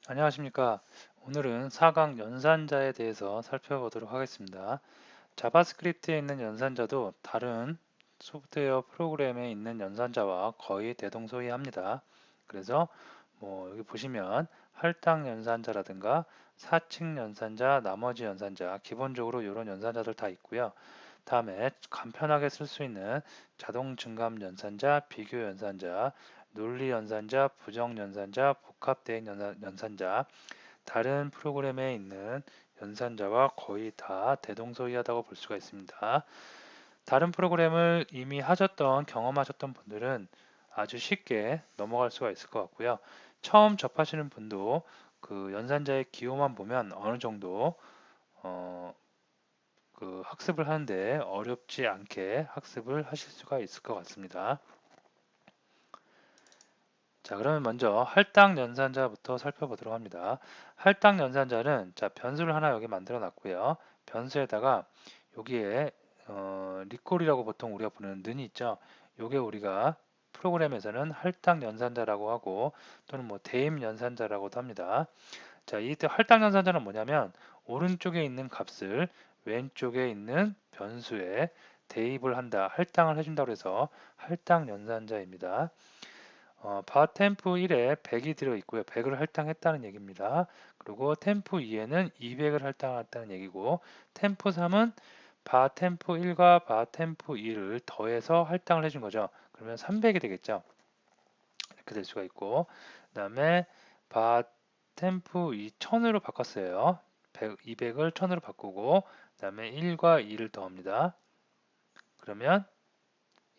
안녕하십니까. 오늘은 4강 연산자에 대해서 살펴보도록 하겠습니다. 자바스크립트에 있는 연산자도 다른 소프트웨어 프로그램에 있는 연산자와 거의 대동소이합니다. 그래서 여기 보시면 할당 연산자라든가 사칙 연산자, 나머지 연산자, 기본적으로 이런 연산자들 다 있고요. 다음에 간편하게 쓸 수 있는 자동 증감 연산자, 비교 연산자, 논리 연산자, 부정 연산자, 복합 대행 연산자, 다른 프로그램에 있는 연산자와 거의 다 대동소이하다고 볼 수가 있습니다. 다른 프로그램을 이미 하셨던 경험하셨던 분들은 아주 쉽게 넘어갈 수가 있을 것 같고요. 처음 접하시는 분도 그 연산자의 기호만 보면 어느 정도 어, 그 학습을 하는데 어렵지 않게 학습을 하실 수가 있을 것 같습니다. 자, 그러면 먼저 할당 연산자부터 살펴보도록 합니다. 할당 연산자는 자, 변수를 하나 여기 만들어 놨고요. 변수에다가 여기에 리콜이라고 보통 우리가 부르는 는이 있죠. 요게 우리가 프로그램에서는 할당 연산자라고 하고 또는 뭐 대입 연산자라고도 합니다. 자, 이 할당 연산자는 뭐냐면 오른쪽에 있는 값을 왼쪽에 있는 변수에 대입을 한다, 할당을 해준다고 해서 할당 연산자입니다. 바템프 1에 100이 들어있고요. 100을 할당했다는 얘기입니다. 그리고 템프 2에는 200을 할당했다는 얘기고 템프 3은 바템프 1과 바템프 2를 더해서 할당을 해준 거죠. 그러면 300이 되겠죠. 이렇게 될 수가 있고 그 다음에 바템프 2 1000으로 바꿨어요. 200을 1000으로 바꾸고 그 다음에 1과 2를 더합니다. 그러면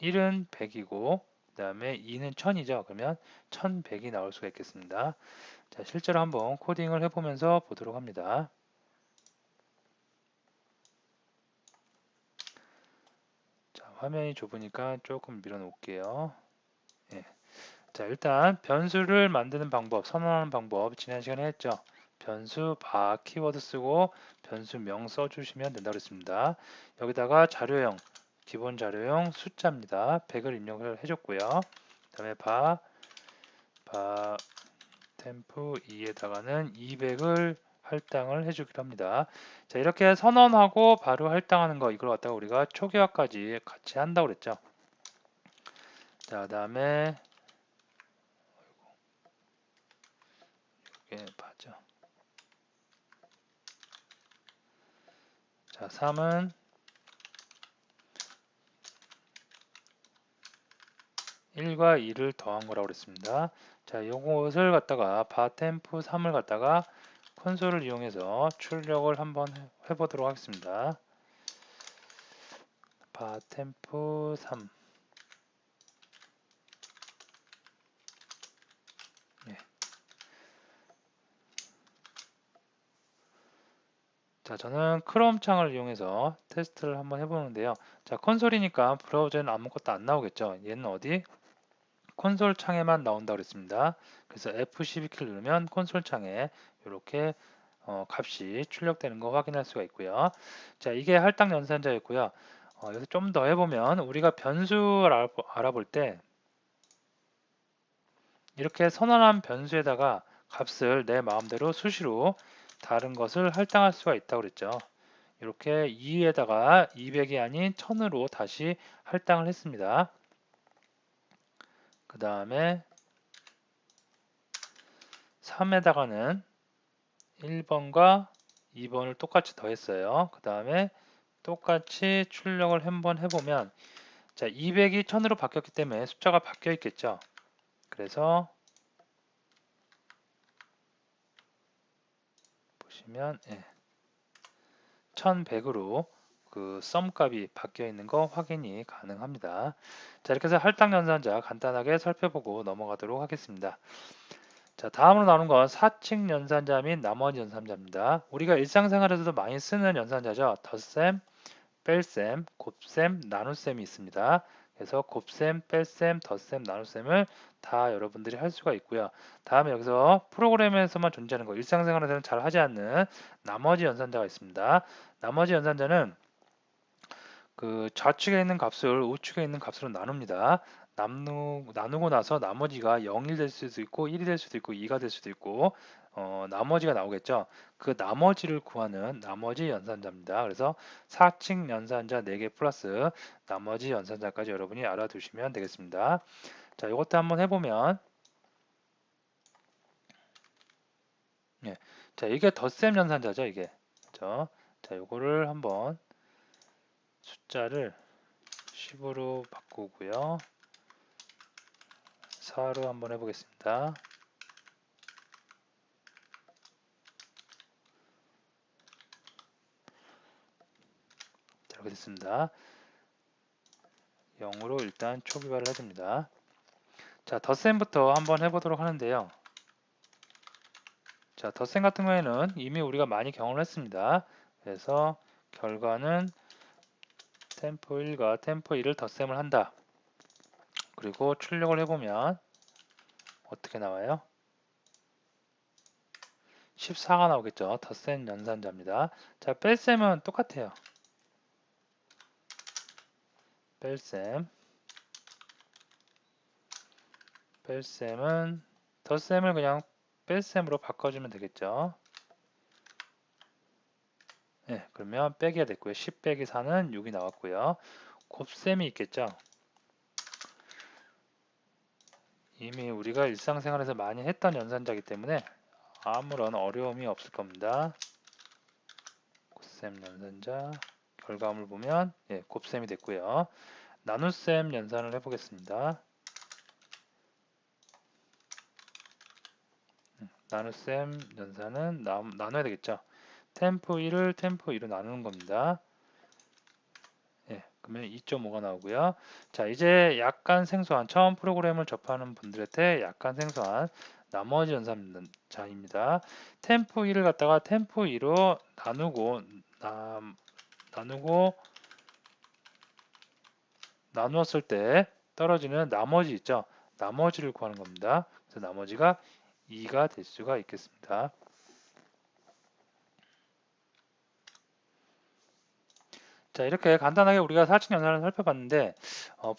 1은 100이고 그 다음에 2는 1000이죠. 그러면 1100이 나올 수가 있겠습니다. 자, 실제로 한번 코딩을 해보면서 보도록 합니다. 자, 화면이 좁으니까 조금 밀어 놓을게요. 예. 자, 일단 변수를 만드는 방법, 선언하는 방법 지난 시간에 했죠. 변수 바 키워드 쓰고 변수명 써주시면 된다고 했습니다. 여기다가 자료형, 기본 자료형 숫자입니다. 100을 입력을 해줬고요. 그 다음에 바 템프 2에다가는 200을 할당을 해주기로 합니다. 자, 이렇게 선언하고 바로 할당하는 거 이걸 갖다가 우리가 초기화까지 같이 한다고 그랬죠. 자, 그다음에 이게 맞죠. 자, 3은 1과 2를 더한 거라고 그랬습니다. 자, 요것을 갖다가 바템프 3을 갖다가 콘솔을 이용해서 출력을 한번 해보도록 하겠습니다. 바템프 3. 네. 자, 저는 크롬 창을 이용해서 테스트를 한번 해보는데요. 자, 콘솔이니까 브라우저에는 아무것도 안 나오겠죠. 얘는 어디? 콘솔 창에만 나온다고 그랬습니다. 그래서 F12키를 누르면 콘솔 창에 이렇게 값이 출력되는 거 확인할 수가 있고요. 자, 이게 할당 연산자였고요. 여기서 좀 더 해보면 우리가 변수를 알아볼 때 이렇게 선언한 변수에다가 값을 내 마음대로 수시로 다른 것을 할당할 수가 있다고 그랬죠. 이렇게 2에다가 200이 아닌 1000으로 다시 할당을 했습니다. 그 다음에 3에다가는 1번과 2번을 똑같이 더했어요. 그 다음에 똑같이 출력을 한번 해보면 자, 200이 1000으로 바뀌었기 때문에 숫자가 바뀌어 있겠죠. 그래서 보시면 1100으로 그 썸 값이 바뀌어 있는 거 확인이 가능합니다. 자, 이렇게 해서 할당 연산자 간단하게 살펴보고 넘어가도록 하겠습니다. 자, 다음으로 나오는 건 사칙 연산자 및 나머지 연산자입니다. 우리가 일상생활에서도 많이 쓰는 연산자죠. 덧셈, 뺄셈, 곱셈, 나눗셈이 있습니다. 그래서 곱셈, 뺄셈, 덧셈, 나눗셈을 다 여러분들이 할 수가 있고요. 다음에 여기서 프로그램에서만 존재하는 거, 일상생활에서는 잘 하지 않는 나머지 연산자가 있습니다. 나머지 연산자는 그 좌측에 있는 값을 우측에 있는 값으로 나눕니다. 나누고 나서 나머지가 0이 될 수도 있고 1이 될 수도 있고 2가 될 수도 있고 나머지가 나오겠죠. 그 나머지를 구하는 나머지 연산자입니다. 그래서 4층 연산자 4개 플러스 나머지 연산자까지 여러분이 알아두시면 되겠습니다. 자, 이것도 한번 해보면 예. 자, 이게 덧셈 연산자죠, 이게. 그죠? 자, 요거를 한번 숫자를 10으로 바꾸고요. 4로 한번 해보겠습니다. 자, 이렇게 됐습니다. 0으로 일단 초기화를 해줍니다. 자, 덧셈부터 한번 해보도록 하는데요. 자, 덧셈 같은 경우에는 이미 우리가 많이 경험을 했습니다. 그래서 결과는 템포 1과 템포 2를 덧셈을 한다. 그리고 출력을 해보면 어떻게 나와요? 14가 나오겠죠. 덧셈 연산자입니다. 자, 뺄셈은 똑같아요. 뺄셈은 덧셈을 그냥 뺄셈으로 바꿔주면 되겠죠. 네, 그러면 빼기가 됐고요. 10 빼기 4는 6이 나왔고요. 곱셈이 있겠죠. 이미 우리가 일상생활에서 많이 했던 연산자이기 때문에 아무런 어려움이 없을 겁니다. 곱셈 연산자 결과물 보면 예, 곱셈이 됐고요. 나눗셈 연산을 해보겠습니다. 나눗셈 연산은 나눠야 되겠죠. 템포 1을 템포 2로 나누는 겁니다. 예, 그러면 2.5가 나오고요. 자, 이제 약간 생소한 처음 프로그램을 접하는 분들한테 약간 생소한 나머지 연산자입니다. 템포 1을 갖다가 템포 2로 나누었을 때 떨어지는 나머지 있죠. 나머지를 구하는 겁니다. 그래서 나머지가 2가 될 수가 있겠습니다. 자, 이렇게 간단하게 우리가 사칙 연산을 살펴봤는데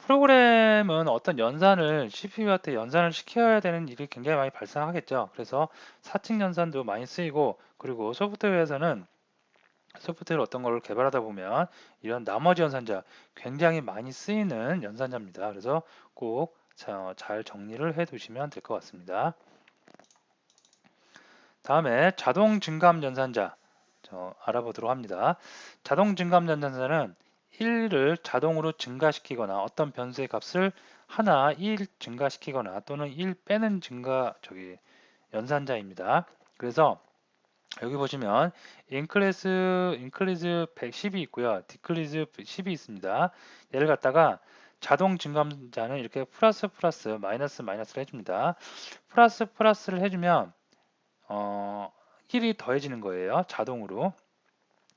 프로그램은 어떤 연산을 CPU한테 연산을 시켜야 되는 일이 굉장히 많이 발생하겠죠. 그래서 사칙 연산도 많이 쓰이고 그리고 소프트웨어에서는 소프트웨어 어떤 걸 개발하다 보면 이런 나머지 연산자 굉장히 많이 쓰이는 연산자입니다. 그래서 꼭 잘 정리를 해 두시면 될 것 같습니다. 다음에 자동 증감 연산자 알아보도록 합니다. 자동 증감 연산자는 1을 자동으로 증가시키거나 어떤 변수의 값을 하나 1 증가시키거나 또는 1 빼는 연산자입니다. 그래서 여기 보시면 increase 110이 있고요. decrease 10이 있습니다. 얘를 갖다가 자동 증감자는 이렇게 플러스 플러스 마이너스 마이너스를 해줍니다. 플러스 플러스를 해주면 1이 더해지는 거예요. 자동으로.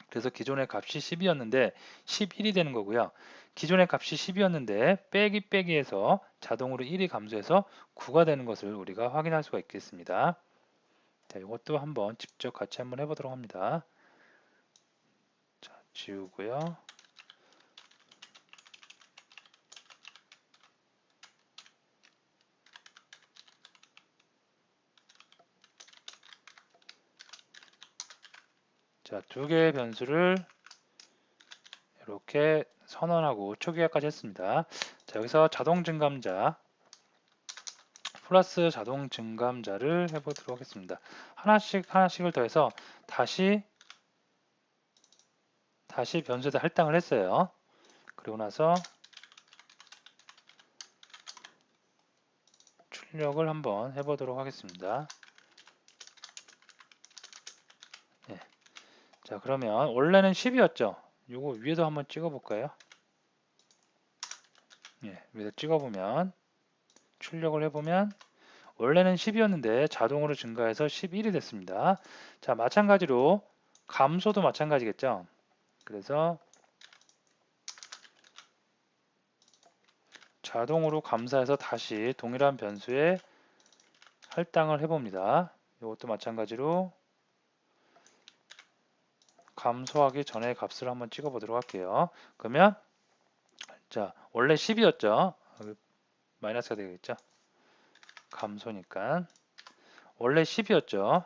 그래서 기존의 값이 10이었는데 11이 되는 거고요. 기존의 값이 10이었는데 빼기 빼기해서 자동으로 1이 감소해서 9가 되는 것을 우리가 확인할 수가 있겠습니다. 자, 이것도 한번 직접 같이 한번 해보도록 합니다. 자, 지우고요. 자, 두 개의 변수를 이렇게 선언하고 초기화까지 했습니다. 자, 여기서 자동 증감자 플러스 자동 증감자를 해보도록 하겠습니다. 하나씩을 더해서 다시 변수에다 할당을 했어요. 그리고 나서 출력을 한번 해보도록 하겠습니다. 네. 자, 그러면 원래는 10이었죠. 요거 위에도 한번 찍어볼까요? 예, 위에다 찍어보면 출력을 해보면 원래는 10이었는데 자동으로 증가해서 11이 됐습니다. 자, 마찬가지로 감소도 마찬가지겠죠. 그래서 자동으로 감사해서 다시 동일한 변수에 할당을 해봅니다. 이것도 마찬가지로 감소하기 전에 값을 한번 찍어보도록 할게요. 그러면 자, 원래 10이었죠. 마이너스가 되겠죠. 감소니까. 원래 10이었죠.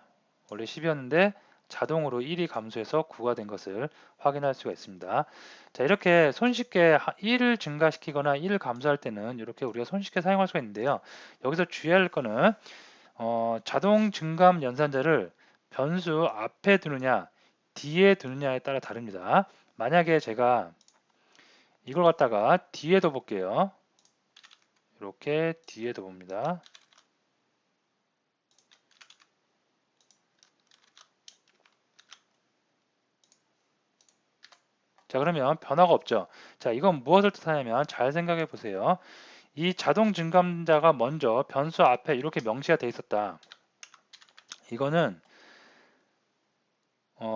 원래 10이었는데 자동으로 1이 감소해서 9가 된 것을 확인할 수가 있습니다. 자, 이렇게 손쉽게 1을 증가시키거나 1을 감소할 때는 이렇게 우리가 손쉽게 사용할 수가 있는데요. 여기서 주의할 거는 자동 증감 연산자를 변수 앞에 두느냐 뒤에 두느냐에 따라 다릅니다. 만약에 제가 이걸 갖다가 뒤에 둬볼게요. 이렇게 뒤에 둬봅니다. 자, 그러면 변화가 없죠. 자, 이건 무엇을 뜻하냐면 잘 생각해 보세요. 이 자동 증감자가 먼저 변수 앞에 이렇게 명시가 돼 있었다. 이거는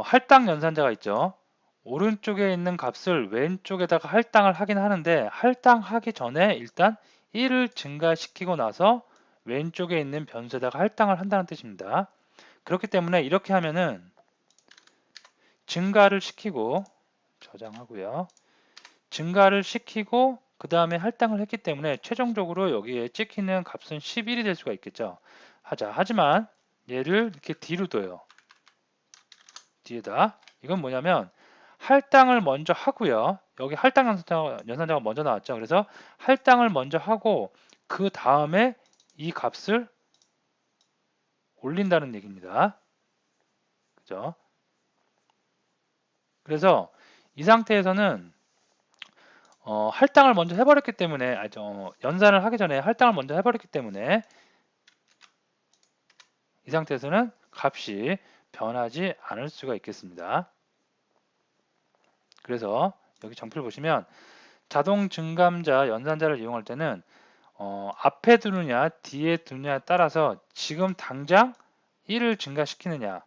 할당 연산자가 있죠. 오른쪽에 있는 값을 왼쪽에다가 할당을 하긴 하는데 할당하기 전에 일단 1을 증가시키고 나서 왼쪽에 있는 변수에다가 할당을 한다는 뜻입니다. 그렇기 때문에 이렇게 하면은 증가를 시키고 저장하고요. 증가를 시키고 그 다음에 할당을 했기 때문에 최종적으로 여기에 찍히는 값은 11이 될 수가 있겠죠. 하지만 얘를 이렇게 뒤로 둬요. 뒤에다. 이건 뭐냐면 할당을 먼저 하고요. 여기 할당 연산자가 먼저 나왔죠. 그래서 할당을 먼저 하고 그 다음에 이 값을 올린다는 얘기입니다. 그죠? 그래서 이 상태에서는 할당을 먼저 해버렸기 때문에 연산을 하기 전에 할당을 먼저 해버렸기 때문에 이 상태에서는 값이 변하지 않을 수가 있겠습니다. 그래서 여기 정표를 보시면 자동 증감자 연산자를 이용할 때는 앞에 두느냐 뒤에 두느냐에 따라서 지금 당장 1을 증가시키느냐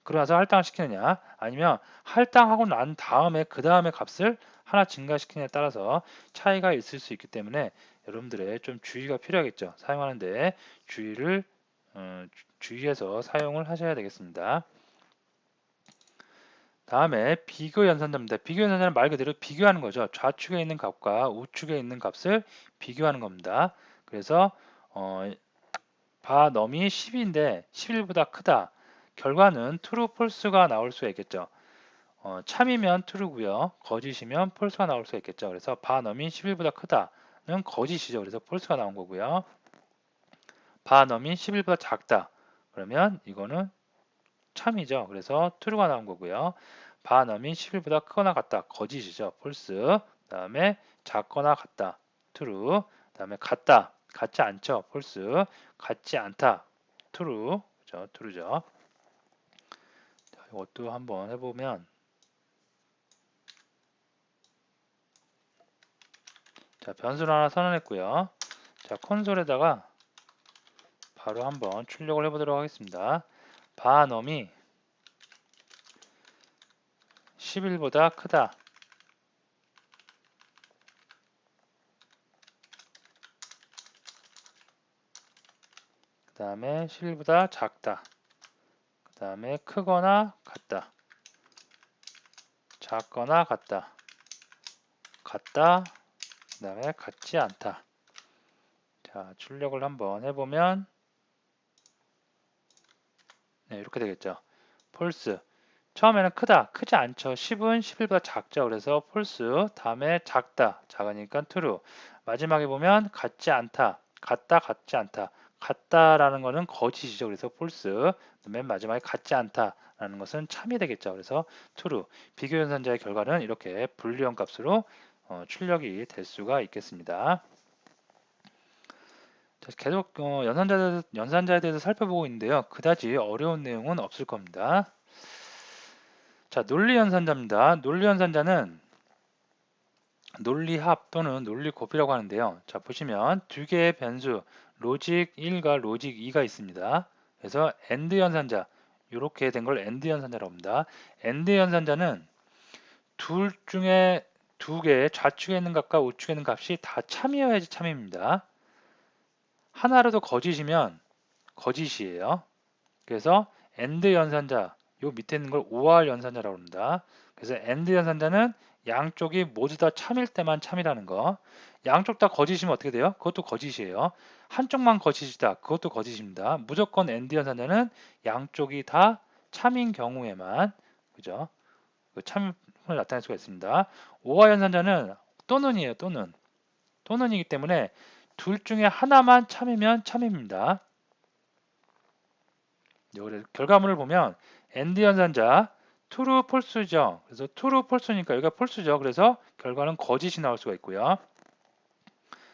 그러나서 할당을 시키느냐 아니면 할당하고 난 다음에 그 다음에 값을 하나 증가시키느냐에 따라서 차이가 있을 수 있기 때문에 여러분들의 좀 주의가 필요하겠죠. 사용하는데 주의해서 사용을 하셔야 되겠습니다. 다음에 비교 연산자입니다. 비교 연산자는 말 그대로 비교하는 거죠. 좌측에 있는 값과 우측에 있는 값을 비교하는 겁니다. 그래서 바 넘이 10인데 11보다 크다. 결과는 true, false가 나올 수가 있겠죠. 참이면 true고요. 거짓이면 false가 나올 수가 있겠죠. 그래서 바 넘이 11보다 크다는 거짓이죠. 그래서 false가 나온 거고요. 바 넘이 11보다 작다. 그러면 이거는 참이죠. 그래서 true가 나온 거고요. 바 넘이 11보다 크거나 같다. 거짓이죠. false. 그 다음에 작거나 같다. true. 그 다음에 같다. 같지 않죠. false. 같지 않다. true. 그죠? true죠. 자, 이것도 한번 해보면 자, 변수를 하나 선언했고요. 자, 콘솔에다가 바로 한번 출력을 해보도록 하겠습니다. 바 넘이 11보다 크다. 그 다음에 11보다 작다. 그 다음에 크거나 같다. 작거나 같다. 같다. 그 다음에 같지 않다. 자, 출력을 한번 해보면 네, 이렇게 되겠죠. false. 처음에는 크다. 크지 않죠. 10은 11보다 작죠. 그래서 false. 다음에 작다. 작으니까 true. 마지막에 보면 같지 않다. 같다, 같지 않다. 같다라는 것은 거짓이죠. 그래서 false. 맨 마지막에 같지 않다라는 것은 참이 되겠죠. 그래서 true. 비교 연산자의 결과는 이렇게 불리한 값으로 출력이 될 수가 있겠습니다. 자, 계속 연산자에 대해서 살펴보고 있는데요. 그다지 어려운 내용은 없을 겁니다. 자, 논리연산자입니다. 논리연산자는 논리합 또는 논리곱이라고 하는데요. 자, 보시면 두 개의 변수 로직 1과 로직 2가 있습니다. 그래서 AND 연산자 이렇게 된 걸 AND 연산자라고 합니다. AND 연산자는 둘 중에 두 개의 좌측에 있는 값과 우측에 있는 값이 다 참이어야지 참입니다. 하나라도 거짓이면 거짓이에요. 그래서 AND 연산자 요 밑에 있는 걸 OR 연산자라고 합니다. 그래서 AND 연산자는 양쪽이 모두 다 참일 때만 참이라는 거. 양쪽 다 거짓이면 어떻게 돼요? 그것도 거짓이에요. 한쪽만 거짓이다. 그것도 거짓입니다. 무조건 AND 연산자는 양쪽이 다 참인 경우에만, 그죠? 그 참을 나타낼 수가 있습니다. OR 연산자는 또는이에요. 또는. 또는이기 때문에 둘 중에 하나만 참이면 참입니다. 결과물을 보면 AND 연산자 true, false죠. 그래서 true, false니까 여기가 false죠. 그래서 결과는 거짓이 나올 수가 있고요.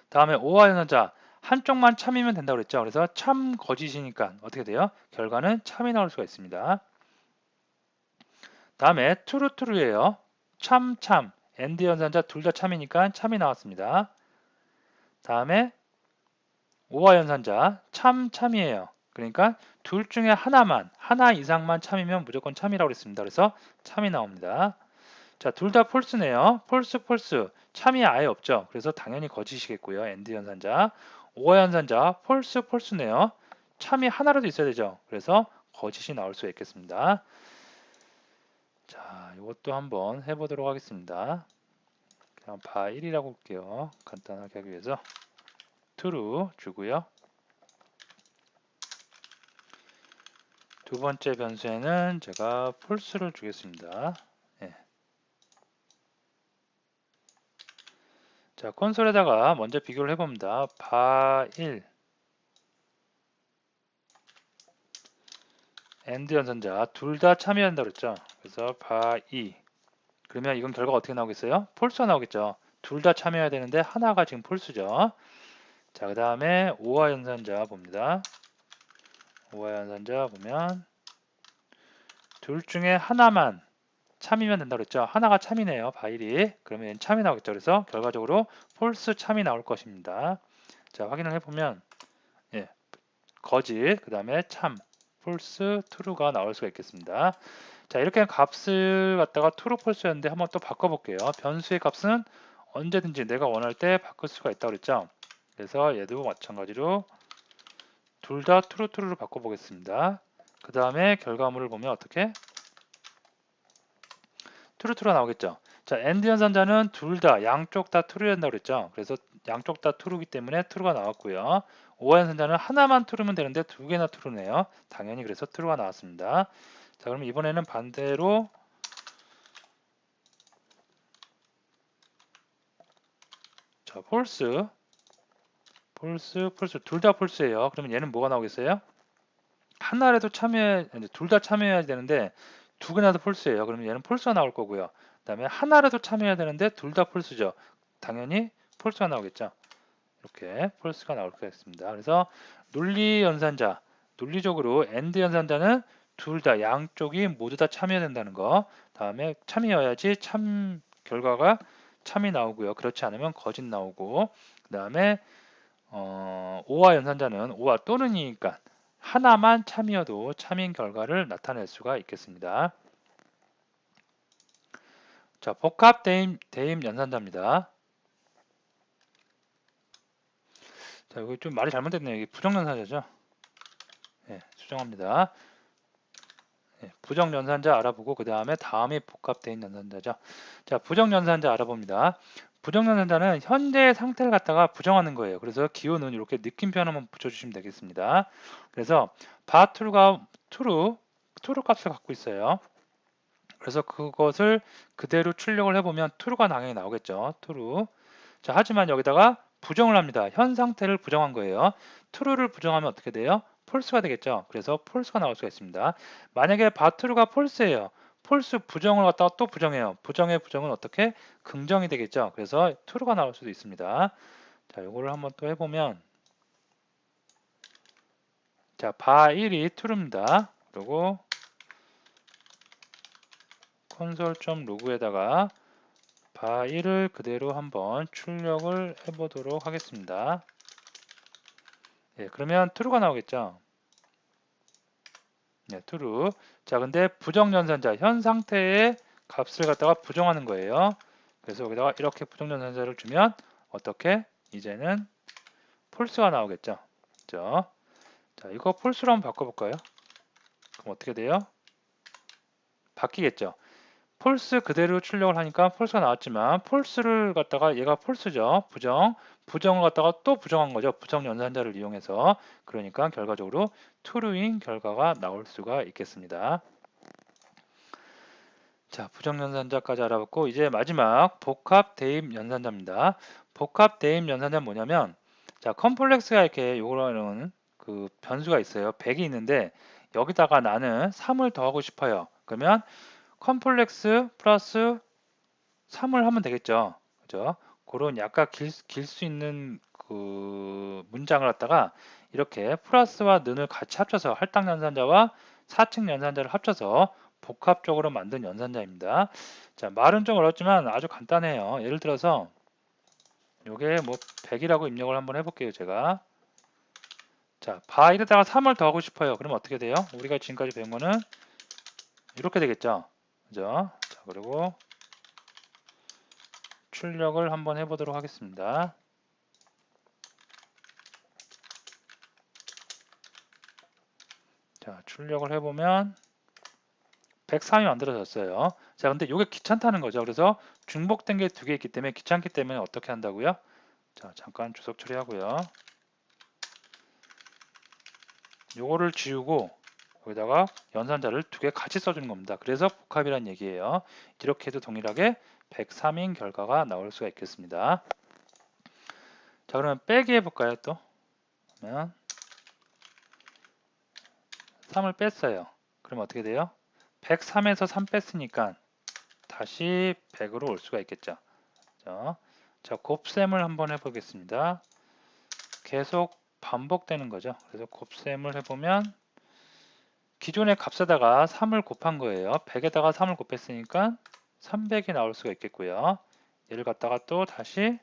다음에 OR 연산자 한쪽만 참이면 된다고 그랬죠. 그래서 참, 거짓이니까 어떻게 돼요? 결과는 참이 나올 수가 있습니다. 다음에 true, true예요. 참, 참. AND 연산자 둘 다 참이니까 참이 나왔습니다. 다음에 OR 연산자 참, 참이에요. 그러니까 둘 중에 하나만, 하나 이상만 참이면 무조건 참이라고 했습니다. 그래서 참이 나옵니다. 자, 둘 다 폴스네요. 폴스, 폴스. 참이 아예 없죠. 그래서 당연히 거짓이겠고요. AND 연산자. OR 연산자 폴스, 폴스네요. 참이 하나라도 있어야 되죠. 그래서 거짓이 나올 수 있겠습니다. 자, 이것도 한번 해보도록 하겠습니다. 그냥 바 1이라고 할게요. 간단하게 하기 위해서. true 주고요. 두 번째 변수에는 제가 false를 주겠습니다. 예. 자, 콘솔에다가 먼저 비교를 해봅니다. 바 1, AND 연산자 둘 다 참여한다고 그랬죠. 그래서 바 2. 그러면 이건 결과가 어떻게 나오겠어요? 폴스가 나오겠죠. 둘 다 참여해야 되는데 하나가 지금 폴스죠. 자, 그 다음에 OR 연산자 봅니다. OR 연산자 보면 둘 중에 하나만 참이면 된다고 그랬죠. 하나가 참이네요. 바일이. 그러면 참이 나오겠죠. 그래서 결과적으로 폴스 참이 나올 것입니다. 자, 확인을 해보면 예, 거짓, 그 다음에 참, 폴스, true가 나올 수가 있겠습니다. 자, 이렇게 값을 갖다가 true, false였는데 한번 또 바꿔볼게요. 변수의 값은 언제든지 내가 원할 때 바꿀 수가 있다고 그랬죠. 그래서 얘도 마찬가지로 둘 다 true, true로 바꿔보겠습니다. 그 다음에 결과물을 보면 어떻게? true, true가 나오겠죠. 자, AND 연산자는 둘 다, 양쪽 다 true를 한다고 그랬죠. 그래서 양쪽 다 true이기 때문에 true가 나왔고요. OR 연산자는 하나만 true면 되는데 두 개나 true네요. 당연히 그래서 true가 나왔습니다. 자, 그럼 이번에는 반대로 자, false, false, false 둘 다 false예요. 그러면 얘는 뭐가 나오겠어요? 하나라도 둘 다 참여해야 되는데 두 개나 다 false예요. 그러면 얘는 false가 나올 거고요. 그다음에 하나라도 참여해야 되는데 둘 다 false죠. 당연히 false가 나오겠죠. 이렇게 false가 나올 것 같습니다. 그래서 논리 연산자, 논리적으로 AND 연산자는 둘 다 양쪽이 모두 다 참여해야 된다는 거. 다음에 참여해야지 참 결과가 참이 나오고요. 그렇지 않으면 거짓 나오고. 그다음에 OR 연산자는 OR 또는이니까 하나만 참이어도 참인 결과를 나타낼 수가 있겠습니다. 자, 복합 대입 연산자입니다. 자, 여기 좀 말이 잘못됐네요. 이게 부정연산자죠. 네, 수정합니다. 네, 부정연산자 알아보고 그 다음이 복합대입 연산자죠. 자, 부정연산자 알아봅니다. 부정연산자는 현재의 상태를 갖다가 부정하는 거예요. 그래서 기호는 이렇게 느낌표 하나만 붙여주시면 되겠습니다. 그래서 바트루가 true 값을 갖고 있어요. 그래서 그것을 그대로 출력을 해보면 true가 당연히 나오겠죠. true. 자, 하지만 여기다가 부정을 합니다. 현 상태를 부정한 거예요. true를 부정하면 어떻게 돼요? false가 되겠죠. 그래서 false가 나올 수가 있습니다. 만약에 바트루가 false예요. false 부정을 갖다가 또 부정해요. 부정의 부정은 어떻게? 긍정이 되겠죠. 그래서 true가 나올 수도 있습니다. 자, 이거를 한번 또 해보면 자, 바 1이 true입니다. 그리고 console.log에다가 바 1을 그대로 한번 출력을 해보도록 하겠습니다. 예, 그러면 true가 나오겠죠. 네, true. 자, 근데 부정연산자, 현 상태의 값을 갖다가 부정하는 거예요. 그래서 여기다가 이렇게 부정연산자를 주면 어떻게? 이제는 false가 나오겠죠. 그죠? 자, 이거 false로 한번 바꿔볼까요? 그럼 어떻게 돼요? 바뀌겠죠. 폴스 그대로 출력을 하니까 폴스가 나왔지만 폴스를 갖다가 얘가 폴스죠. 부정을 갖다가 또 부정한 거죠. 부정 연산자를 이용해서. 그러니까 결과적으로 true인 결과가 나올 수가 있겠습니다. 자, 부정 연산자까지 알아봤고 이제 마지막 복합 대입 연산자입니다. 복합 대입 연산자는 뭐냐면 자, 컴플렉스가 이렇게 요거는 그 변수가 있어요. 100이 있는데 여기다가 나는 3을 더하고 싶어요. 그러면 컴플렉스 플러스 3을 하면 되겠죠. 그죠? 그런 약간 길 수 있는 그 문장을 갖다가 이렇게 플러스와 는을 같이 합쳐서 할당 연산자와 사칙 연산자를 합쳐서 복합적으로 만든 연산자입니다. 자, 말은 좀 어렵지만 아주 간단해요. 예를 들어서 요게 뭐 100이라고 입력을 한번 해볼게요. 제가 자, 바이에다가 3을 더하고 싶어요. 그럼 어떻게 돼요? 우리가 지금까지 배운 거는 이렇게 되겠죠. 그죠? 자, 그리고 출력을 한번 해보도록 하겠습니다. 자, 출력을 해보면 103이 만들어졌어요. 자, 근데 이게 귀찮다는 거죠. 그래서 중복된 게 두 개 있기 때문에 귀찮기 때문에 어떻게 한다고요? 자, 잠깐 주석 처리하고요. 요거를 지우고 여기다가 연산자를 두 개 같이 써주는 겁니다. 그래서 복합이란 얘기예요. 이렇게 해도 동일하게 103인 결과가 나올 수가 있겠습니다. 자, 그러면 빼기 해볼까요? 또 그러면 3을 뺐어요. 그럼 어떻게 돼요? 103에서 3 뺐으니까 다시 100으로 올 수가 있겠죠. 자, 곱셈을 한번 해보겠습니다. 계속 반복되는 거죠. 그래서 곱셈을 해보면 기존의 값에다가 3을 곱한 거예요. 100에다가 3을 곱했으니까 300이 나올 수가 있겠고요. 얘를 갖다가 또 다시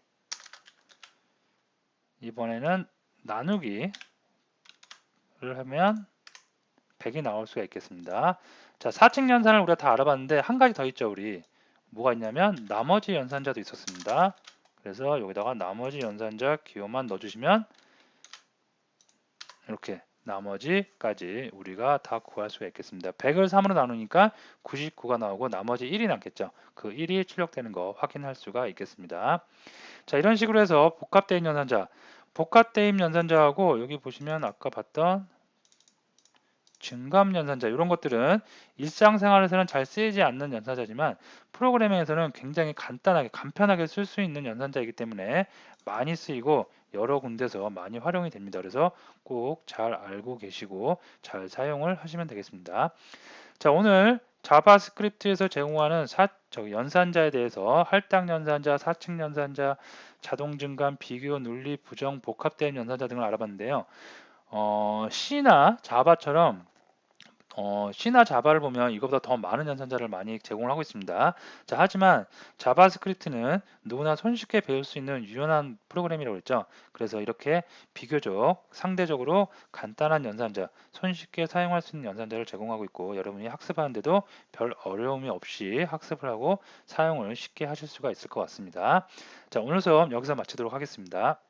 이번에는 나누기를 하면 100이 나올 수가 있겠습니다. 자, 사칙 연산을 우리가 다 알아봤는데 한 가지 더 있죠. 우리 뭐가 있냐면 나머지 연산자도 있었습니다. 그래서 여기다가 나머지 연산자 기호만 넣어주시면 이렇게 나머지까지 우리가 다 구할 수가 있겠습니다. 100을 3으로 나누니까 99가 나오고 나머지 1이 남겠죠. 그 1이 출력되는 거 확인할 수가 있겠습니다. 자, 이런 식으로 해서 복합대입 연산자, 복합대입 연산자하고 여기 보시면 아까 봤던 증감 연산자 이런 것들은 일상생활에서는 잘 쓰이지 않는 연산자지만 프로그래밍에서는 굉장히 간단하게 간편하게 쓸 수 있는 연산자이기 때문에 많이 쓰이고 여러 군데서 많이 활용이 됩니다. 그래서 꼭 잘 알고 계시고 잘 사용을 하시면 되겠습니다. 자, 오늘 자바스크립트에서 제공하는 연산자에 대해서 할당 연산자, 사칙 연산자, 자동 증감, 비교, 논리, 부정, 복합된 연산자 등을 알아봤는데요. C나 자바처럼 C나 자바를 보면 이거보다 더 많은 연산자를 많이 제공을 하고 있습니다. 자, 하지만 자바스크립트는 누구나 손쉽게 배울 수 있는 유연한 프로그램이라고 했죠. 그래서 이렇게 비교적 상대적으로 간단한 연산자, 손쉽게 사용할 수 있는 연산자를 제공하고 있고 여러분이 학습하는데도 별 어려움이 없이 학습을 하고 사용을 쉽게 하실 수가 있을 것 같습니다. 자, 오늘 수업 여기서 마치도록 하겠습니다.